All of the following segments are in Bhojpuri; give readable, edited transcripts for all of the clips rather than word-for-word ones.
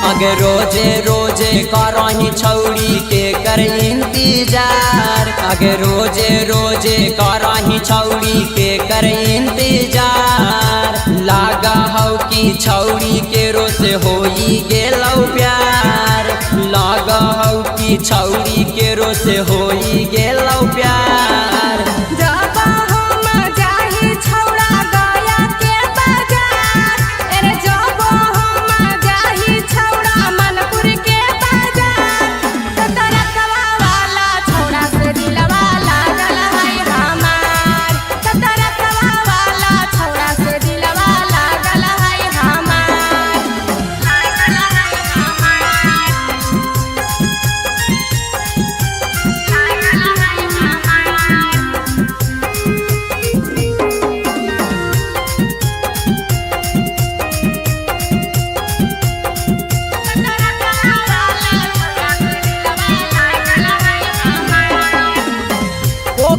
अगे रोजे रोजे करही छौड़ी के कर इंतजार, अगे रोजे रोजे करही छौड़ी के कर इंतजार। लागा हौ कि छौड़ी के रोज होई गेलौ प्यार, लागा हौ कि छौड़ी के रोज होई गेलौ प्यार।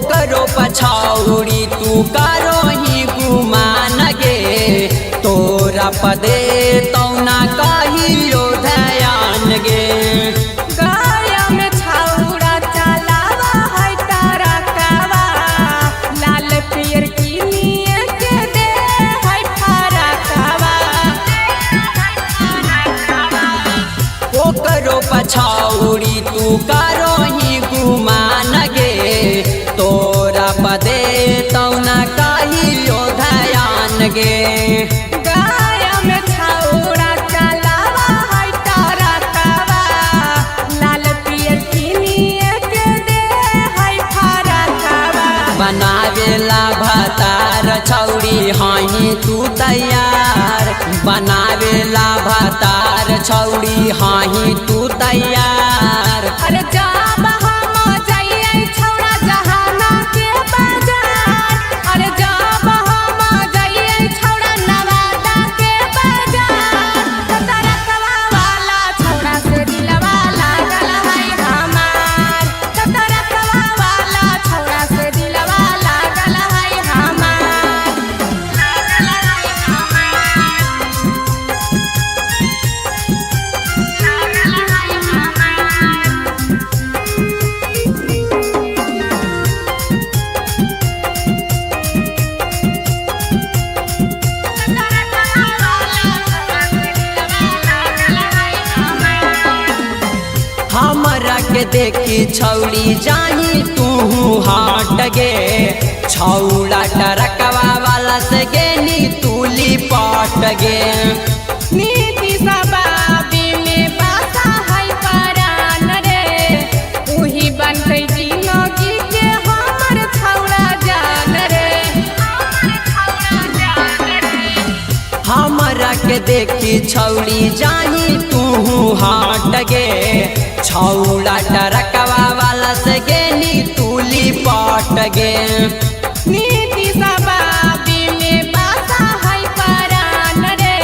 करो पछौड़ी तू करो ही गुमान गे, तोरा पदे तौना कहियो ध्यान गे। गाया में छौड़ा चलावा है टरकवा, लाल पियर किनिए के दे है फरकवा। ओ करो पछौड़ी तू करो ही गुमान गे, तोरा पदे तौना कहियो ध्यान गे। गाया में छौड़ा चलावा है टरकवा, लाल पियर किनिए के दे है फरकवा। बनावेला भतार छौड़ी हाही तू तैयार, बनावेला भतार छौड़ी हाही तू तैयार। अरे जाब हम जाइए छौड़ा जहाना के बाजार, अरे जाब हम जाइए छौड़ा नवादा के बाजार। तरकवा वाला छौड़ा से दिलवा लागल है हमार, तरकवा वाला छौड़ा से दिलवा लागल है हमार। हमरा के देखी छौड़ी जाही तू हाट गे, छौड़ा टरकवा वाला से गेनी तूली पाट गे। नीति सबाबी में बासा है परान रे, उही बनते जिंदगी के हमर छौड़ा जान रे। हमरा के देखी छौड़ी जाही तू हाट गे, छौड़ा टरकवा वाला से गेनी तूली पाट गे। नीति सबाबी में बासा है परान रे,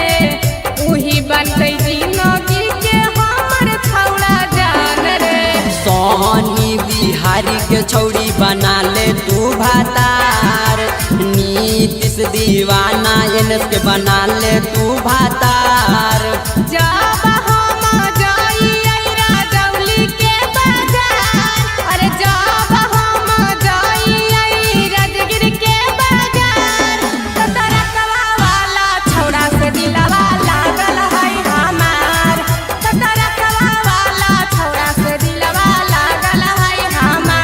उही बनते जिंदगी के हमर छौड़ा जान रे। सोहनी बिहारी के छौड़ी बना ले तू भातार, नीतीश दीवाना एनएस के बना ले तू भातार। जाब हम जाइए राजौली के बाजार, अरे जाब हम जाइए राजगिर के बाजार। तरकवा वाला छौड़ा से दिलवा लागल है हमार, तरकवा वाला छौड़ा से दिलवा लागल है हमार।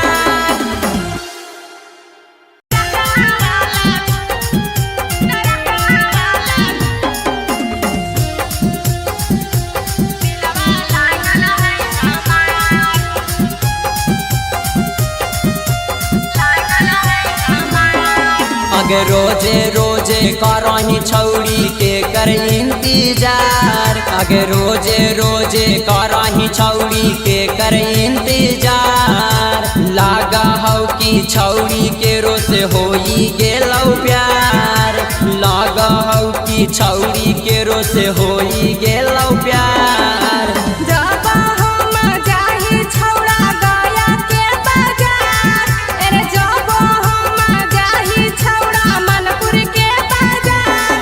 अगे रोजे रोजे करही छौड़ी के कर इंतजार, अगे रोजे रोजे करही छौड़ी के कर इंतजार। लागा हौ कि छौड़ी के रोज होई गेलौ प्यार, लागा हौ कि छौड़ी के रोज होई गेलौ प्यार। जाब हम जाहि छौड़ा गया के बाजार, अरे जाब हम जाहि छौड़ा मनपुर के बाजार।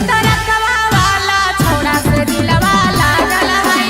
तरकवा वाला छौड़ा से दिलवा लागल है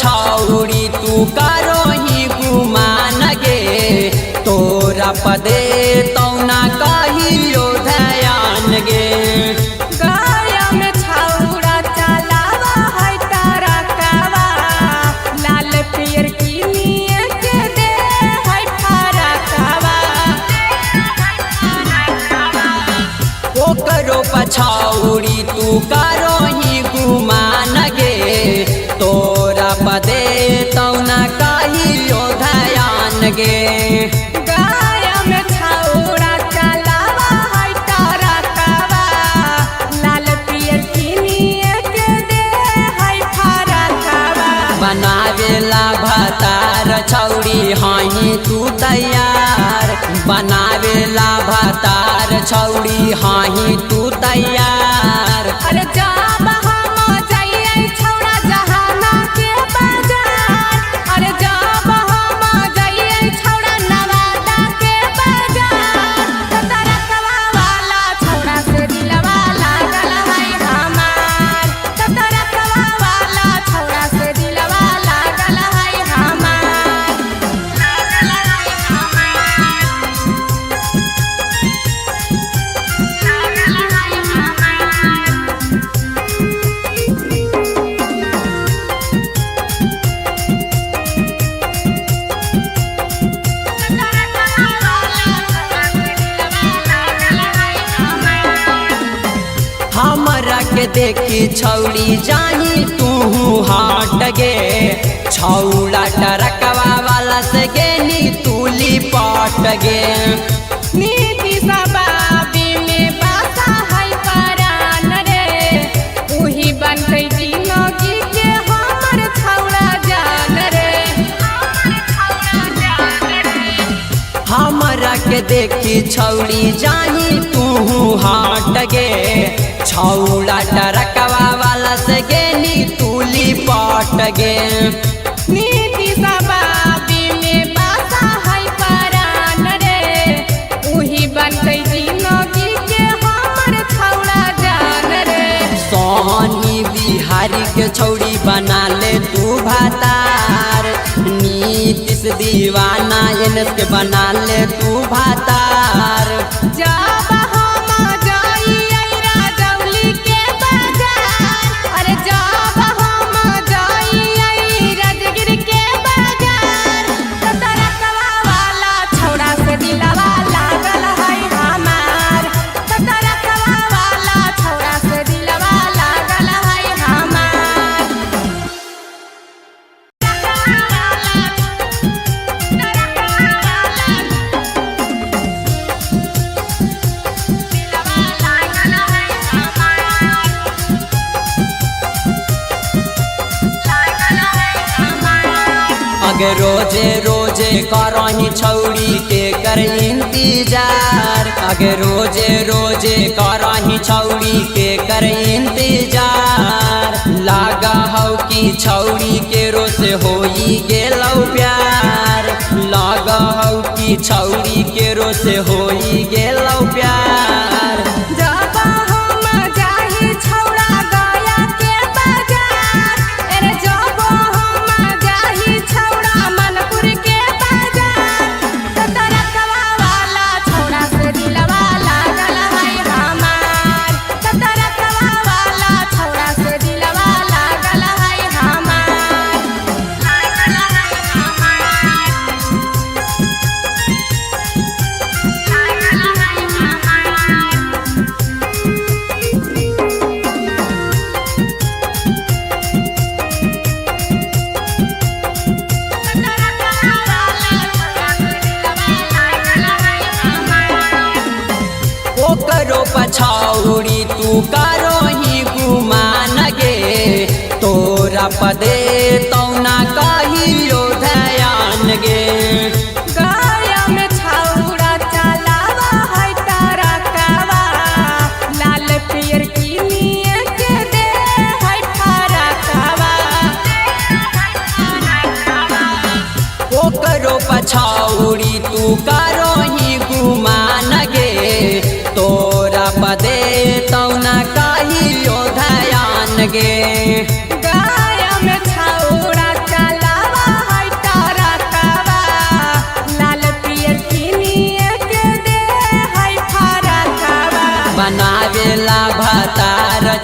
पछौड़ी तू करो ही गुमान गे तोरा पदे तौना कहियो ध्यान गे गाया में छौड़ा चलावा है तारा कावा लाल पियर की निये के दे है तारा कावा ओकरो पछौड़ी तू करो ही गुमान गे तोरा पदे तौना कहियो ध्यान गे गाया में छौड़ा चलावा है तारा कावा लाल पियर की निये के दे है तारा कावा बनावेला भतार छौड़ी हही तू तैयार बनावेला भतार छौड़ी हही तू तैयार अरे जाब हम जाइए छौड़ा जहाना के बाजार अरे जाब हम जाइए छौड़ा नवादा के बाजार तारा कवा वाला छौड़ा से दिलवा लागल है हमार तारा कवा वाला छौड़ा से दिलवा लागल है हमार हमरा के देखी छौड़ी जाही तू हट गे छौड़ा टरकवा वाला से गेनी तूली पट गे नीति सबाबी में बासा है परान रे उही बनते जिंदगी के हमर छौड़ा जान रे हमरा के देखी छौड़ी जाही तू हट गे छौड़ा टरकवा वाला से गेनी तूली पट गे नीति सबाबी में बासा है परान रे उही बनते जिंदगी के हमर छौड़ा जान रे सोहनी बिहारी के छौड़ी बना ले तू भातार नीतीश दीवाना एनस के बना ले तू भातार जाब हम जाइए राजौली के बाजार अरे जाब हम जाइए राजगिर के बाजार तारा कवा वाला छौड़ा से दिलवा लागल है हमार तारा कवा वाला छौड़ा से दिलवा लागल है हमार अगर रोजे रोजे करही छौड़ी के कर इंतजार अगर रोजे रोजे करही छौड़ी के कर इंतजार लागा हौ कि छौड़ी के रोज होई गेलौ प्यार लागा हौ कि छौड़ी के रोज होई गेलौ प्यार जब हम जाही छौड़ा गया के बाजार अरे जब हम जाही छौड़ा मनपुर के बाजार तारा कवा वाला छौड़ा से दिलवा लागल है हमार तारा कवा वाला छौड़ा से दिलवा लागल है हमार ओकरो पछौड़ी तू करो ही गुमान गे तोरा पदे तौना कहियो ध्यान गे गाया में छौड़ा चलावा है तारा कावा लाल पियर की निये के दे है तारा कावा ओकरो पछौड़ी तू करो ही गुमान गे तोरा पदे तौना कहियो ध्यान गे गाया में छौड़ा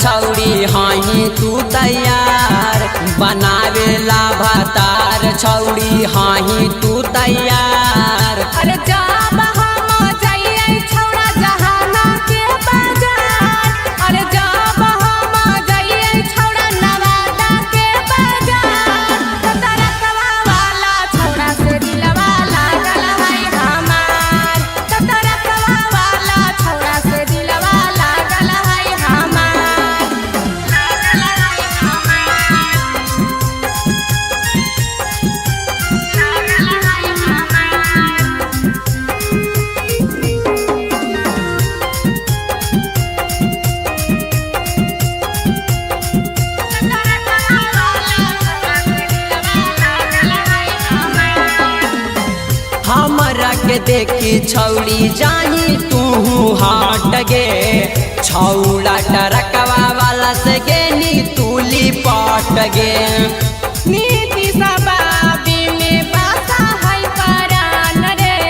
छौड़ी हाही तू तैयार बनावेला भतार छौड़ी हाही तू तैयार। अरे जब हम जाइए छौड़ा जहाना के बाजार, अरे जब हम जाइए छौड़ा नवादा के बाजार, तो तरकवा वाला छौड़ा से दिलवा लागल है हमार, तो तरकवा वाला छौड़ा से दिलवा लागल है हमार, लागल है हमार, लागल है हमार। हमरा के देखी छौड़ी जानी तू हाट गे, छौड़ा टरकवा वाला से गेनी तूली पाट गे। नीति सबाबी में बासा है परान रे,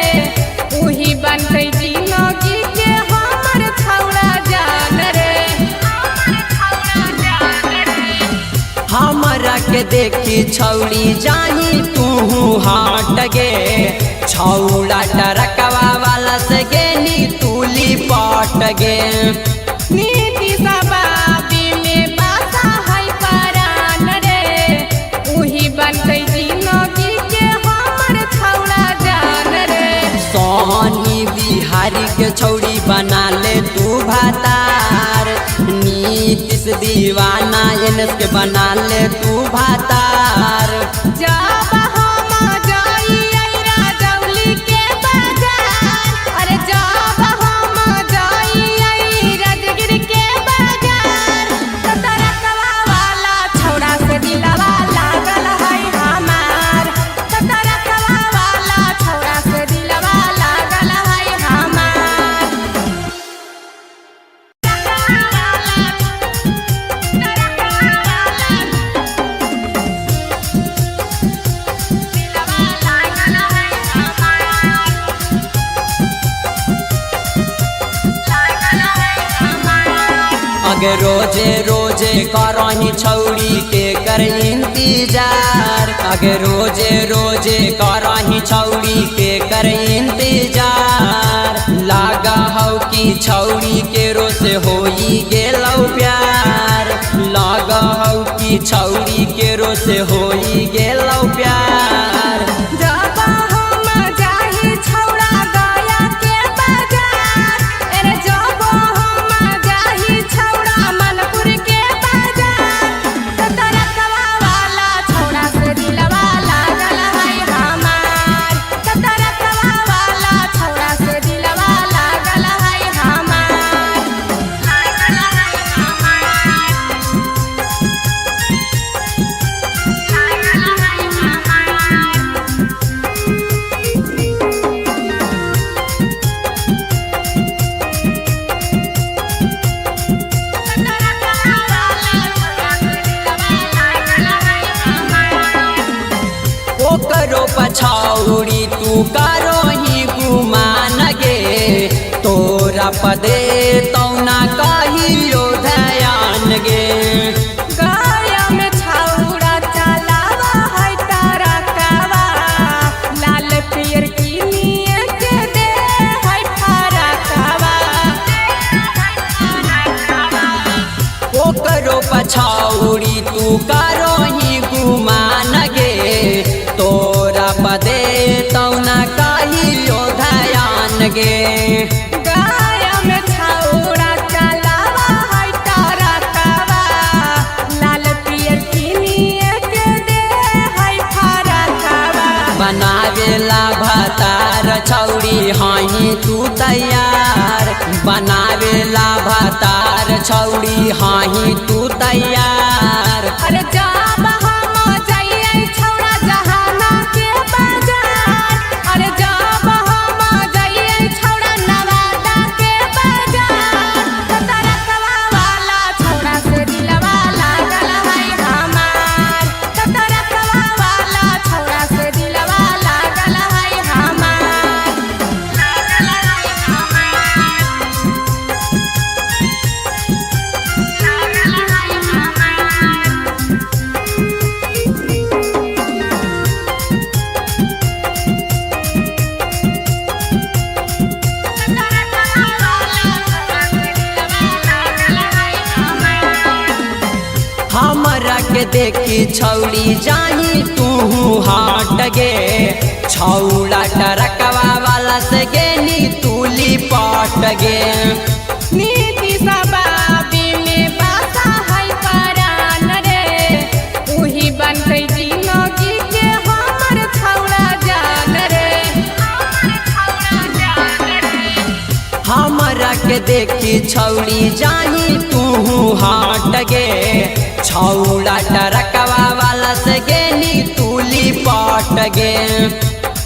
उही बनते जिंदगी के हमर छौड़ा जान रे, हमर छौड़ा जान रे। हमरा के देखी छौड़ी जानी तू हाट गे, छौड़ा टरकवा वाला से गेनी तूली पाट गे। नीति सबाबी में बासा है परान रे, उही बनते जिंदगी के हमर छौड़ा जान रे। सोहनी बिहारी के छौड़ी बना ले तू भातार, नीतीश दीवाना एनएस के बना ले तू भातार। जब हम जाइए राजौली के बाजार, अरे जब हम जाइए राजगिर के बाजार, तो तरकवा वाला छौड़ा से दिलवा लागल है हमार, तो तरकवा वाला छौड़ा से दिलवा लागल है हमार। अगर रोजे रोजे करही छौड़ी के कर इंतजार, अगर रोजे रोजे करही छौड़ी के कर इंतजार, लागा हौ कि छौड़ी के रोज होई गेलौ प्यार, लागा हौ कि छौड़ी के रोज होई गेलौ प्यार। जब हम जाहि छौड़ा गया के बाजार, अरे जब हम जाहि छौड़ा मनपुर के बाजार, तो तरकवा वाला छौड़ा से दिलवा लागल है हमार, तो तरकवा वाला छौड़ा से दिलवा लागल है हमार, लागल है हमार, लागल है हमार। ओकरो पछौड़ी तू करो ही गुमान गे, तोरा पदे तौना कहियो ध्यान गे। गाया में छौड़ा चलावा है तरकवा, लाल पियर किनिए के दे है फरकवा, ओकरो पछौड़ी तू करो ही गुमान गे, तोरा पदे तौना कहियो ध्यान गे। गाया में छौड़ा चलावा है तरकवा, लाल पियर किनिए के दे है फरकवा। बनावेला भतार छौड़ी हाही तू तैयार, बनावेला भतार छौड़ी हाही तू तैयार। अरे जब हम जाइए छौड़ा जहाना के बाजार, अरे जब हम जाइए छौड़ा नवादा के बाजार, तो तरकवा वाला छौड़ा से दिलवा लागल है हमार, तो तरकवा वाला छौड़ा से दिलवा लागल है हमार, लागल है हमार, लागल हमरा के देखी छौड़ी जाही तू हाट गे छौड़ा टरकवा वाला से गेनी तूली पट गे नीति सबाबी में बासा है परान रे उही बनते जिंदगी के हमर छौड़ा जान रे हमरा के देखी छौड़ी जाही तू हाट गे छौड़ा टरकवा वाला से गेनी तूली पट गे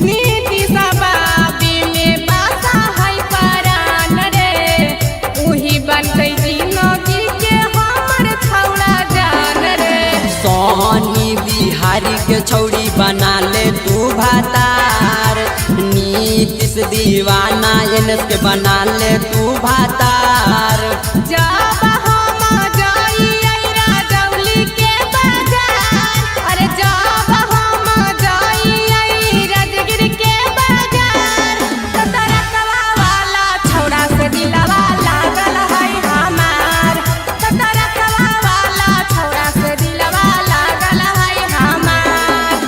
नीति सबाबी में बासा है परान रे उही बनते जिंदगी के हमर छौड़ा जान रे सोहनी बिहारी के छौड़ी बना ले तू भातार नीतीश दीवाना एनस के बना ले तू भातार जब हम जाई राजौली के बाजार अरे जब हम जाई राजगिर के बाजार तो तरकवा वाला छौड़ा से दिलवा लागल है हमार तो तरकवा वाला छौड़ा से दिलवा लागल है हमार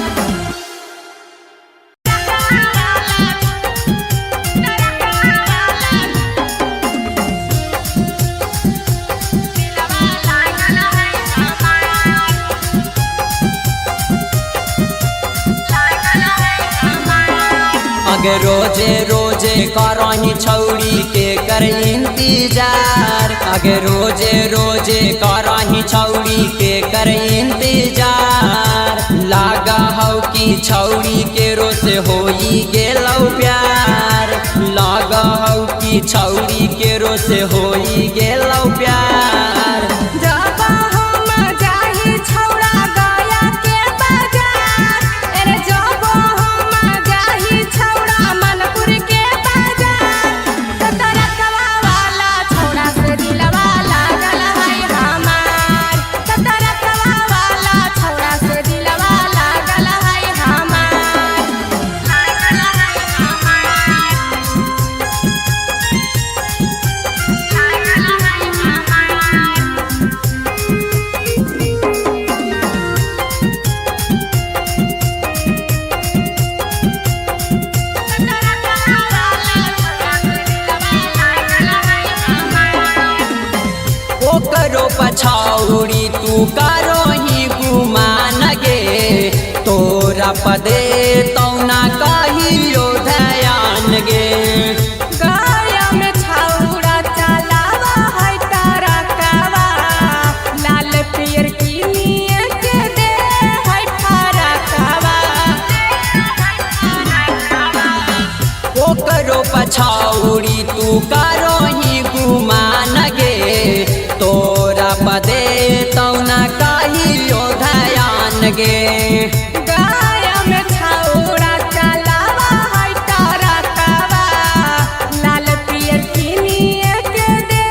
अगर रोजे रोजे करही छौड़ी के कर इंतजार अगर रोजे रोजे करही छौड़ी के कर इंतजार लागा हौ कि छौड़ी के रोज होई गेलौ प्यार लागा हौ कि छौड़ी के रोज होई गेलौ प्यार जब हम जाही छौड़ा गया के बाजार अरे जब हम जाही छौड़ा मनपुर के बाजार तो तरकवा वाला छौड़ा से दिलवा लागल है हमार तो तरकवा वाला छौड़ा से दिलवा लागल है हमार ओकरो पछौड़ी तू करो ही गुमान गे तोरा पदे तौना कहियो ध्यान गे गाया में छौड़ा चलावा है टरकवा लाल पियर की नियत दे है फरकवा ओकरो पछौड़ी तू करो ही गुमान गे तोरा पदे तौना कहियो ध्यान गे गाया में छौड़ा चलावा है टरकवा लाल पियर की नियत दे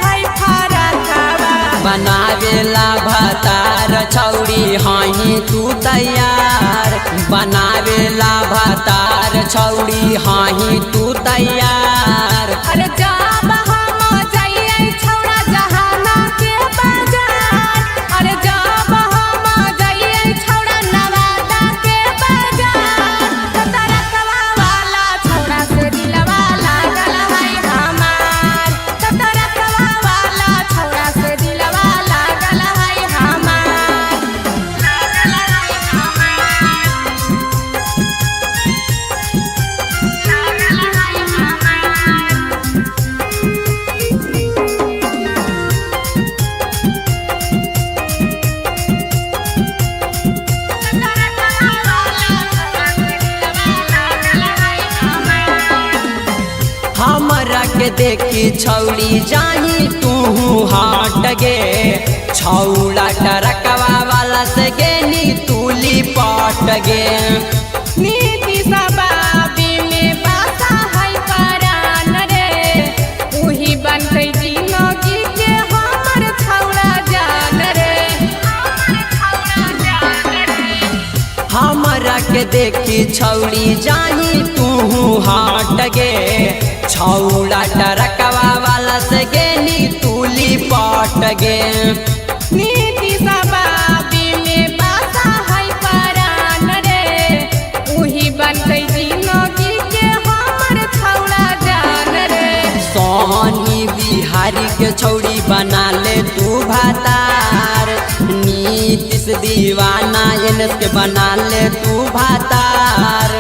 है फरकवा बनावेला भतार छौड़ी हाही तू तैयार बनावेला भतार छौड़ी हाही तू तैयार अरे जब हम जाई छौड़ा जहाना के बाजार अरे जब हम जाई छौड़ा नवादा के बाजार तो तरकवा वाला छौड़ा से दिलवा लागल है हमार तो तरकवा वाला छौड़ा से दिलवा लागल है हमार हमरा के देखी छौड़ी जाही तू हाट गे छौड़ा टरकवा वाला से गेनी तूली पट गे नीति सबाबी में बासा है परान रे उही बनते जिंदगी के हमर छौड़ा जान रे हमरा के देखी छौड़ी जाही तू हाट गे छौड़ा टरकवा वाला से गेनी तूली पट गे नीति सबाबी के छौड़ी बना ले तू भातार। नीतीश दीवाना एनएस के बना ले तू भातार।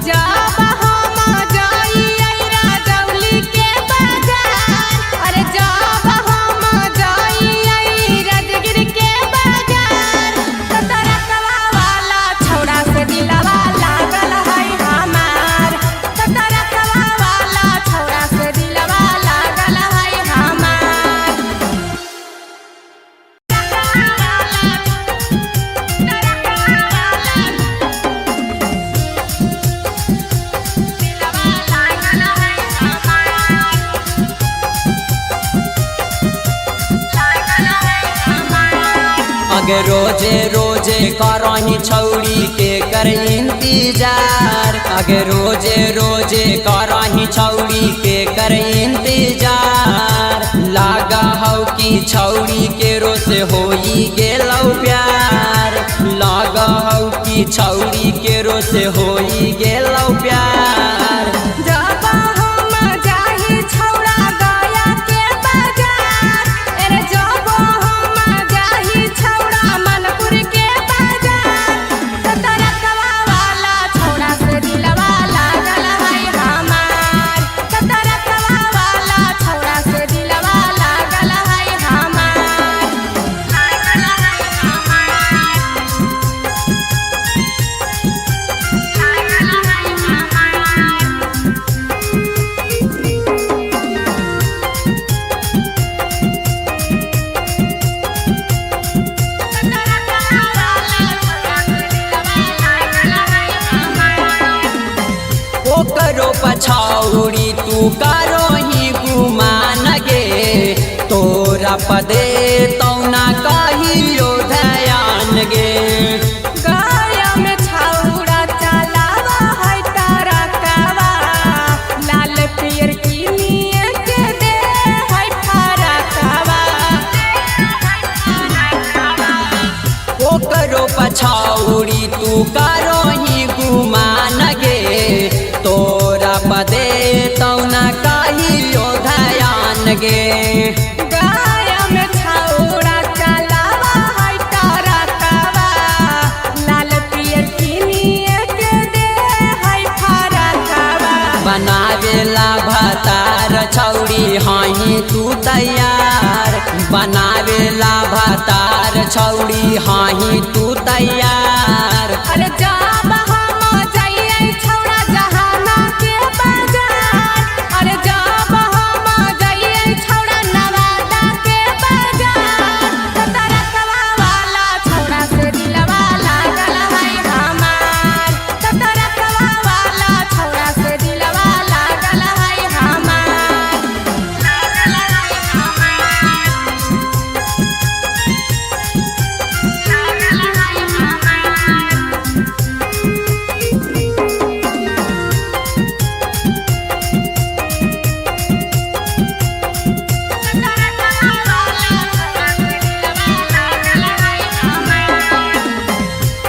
जब हम जाइए राजौली के बाजार, अरे जब हम जाइए राजगिर के बाजार, तो तरकवा वाला छौड़ा से दिलवा लागल है हमार। तो तरकवा वाला छौड़ा से दिलवा लागल है हमार। अगर रोजे रोजे करही छौड़ी के कर इंतजार। अगर रोजे रोजे करही छौड़ी के कर इंतजार। लागा हौ कि छौड़ी के रोस होई गेलौ प्यार। लागा हौ कि छौड़ी के रोस होई गेलौ प्यार। जब हम जाहि छौड़ा गया के बाजार, अरे जब हम जाहि छौड़ा मनपुर के बाजार, तो तरकवा वाला छौड़ा से दिलवा लागल है हमार। तो तरकवा वाला छौड़ा से दिलवा लागल है हमार। लागल है हमार। लागल है हमार। ओकरो पछौड़ी तू करही गुमान गे। तोरा पदे तौना कहियो ध्यान गे। गाया में छौड़ा चलावा है तरकवा, लाल पियर किनिए के दे है फरकवा। ओकरो पछौड़ी तू करही गुमान गे। तोरा पदे तौना कहियो ध्यान गे। गाया में छौड़ा चलावा है तरकवा, लाल पियर किनिए के दे है फरकवा। बनावेला भातार छौड़ी हाही तू तैयार। बनावेला भातार छौड़ी हाही तू तैयार। अरे जब हम जाइए छौड़ा जहाना के बाजार, अरे जब हम जाइए छौड़ा नवादा के बाजार, तो तरकवा वाला छौड़ा से दिलवा लागल है हमार। तो तरकवा वाला छौड़ा से दिलवा लागल है हमार। लागल है हमार। लागल है हमार।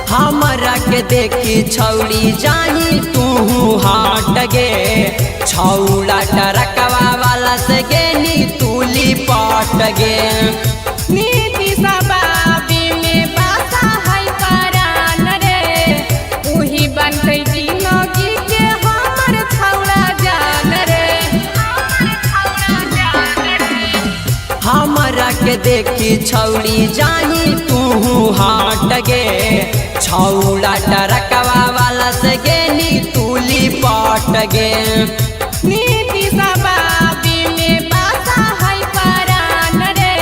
हमरा के देखी छौड़ी जाही तू हाट गे। छौड़ा टरकवा वाला से गेनी तूली पट गे। नीति सबाबी में बासा है परान रे, उही बनतै जिंदगी के हमर छौड़ा जान रे। हमर छौड़ा जान रे। हमरा के देखी छौड़ी जाही तू हाट गे। छौड़ा टरकवा वाला से गेनी तूली पट गे। नीति सबाबी में बासा है परान रे,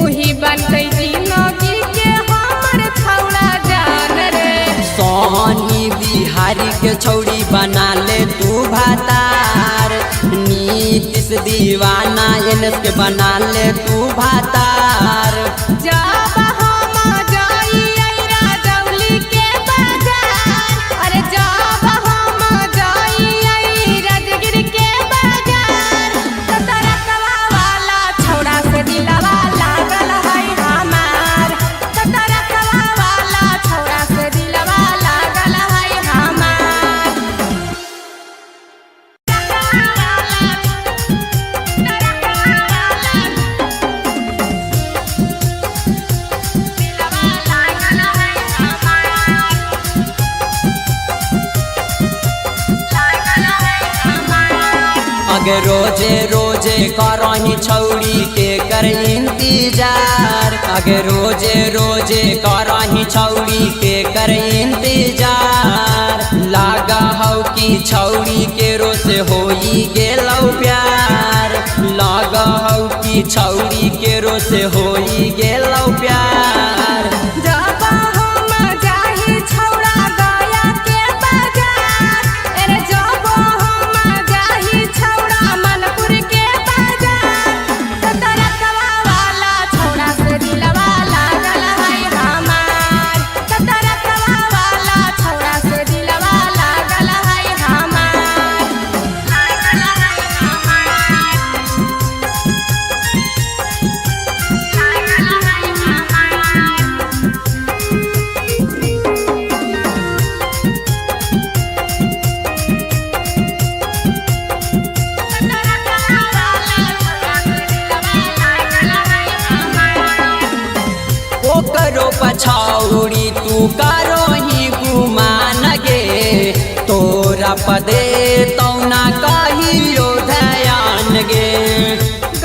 उही बनतै जिंदगी के हमर छौड़ा जान रे। सोहनी बिहारी के छौड़ी बना ले तू भातार। नीतीश दीवाना एनएस के बना ले तू भातार। जब हम जाइए राजौली के बाजार, अरे जब हम जाइए राजगिर के बाजार, तो तरकवा वाला छौड़ा से दिलवा लागल है हमार। तो तरकवा वाला छौड़ा से दिलवा लागल है हमार। तरकवा वाला आगे रोजे रोजे करही छौड़ी के कर इंतजार आगे रोजे रोजे करही छौड़ी के कर इंतजार लागा हौ कि छौड़ी के रोज होई गेलौ प्यार लागा हौ कि छौड़ी के रोज होई गेलौ प्यार जब हम जाही छौड़ा गया के बाजार अरे जब हम जाही छौड़ा मनपुर के बाजार तरकवा वाला छौड़ा से दिलवा लागल है हमार तरकवा वाला छौड़ा से दिलवा लागल है हमार लागल है हमार लागल है हमार ओकरो पछौड़ी तू करही गुमान गे तोरा पदे तौना कहियो ध्यान गे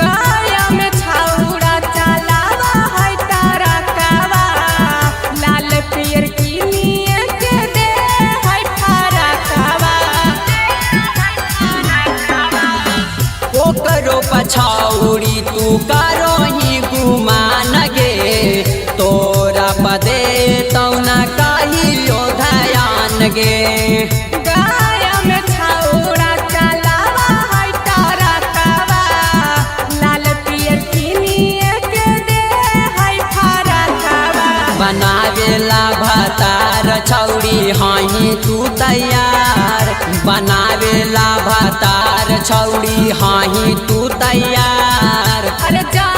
गाया में छौड़ा चलावा है टरकवा लाल पियर किनिए के दे है टरकवा ओकरो पछौड़ी तू करही गुमान गे तोरा पदे तौना कहियो ध्यान गे गाया में छौड़ा चलावा है टरकवा लाल पियर किनिए के दे है टरकवा बनावेला भतार छौड़ी हाही तू तैयार बनावेला भतार छौड़ी हाही तू तैयार अरे जा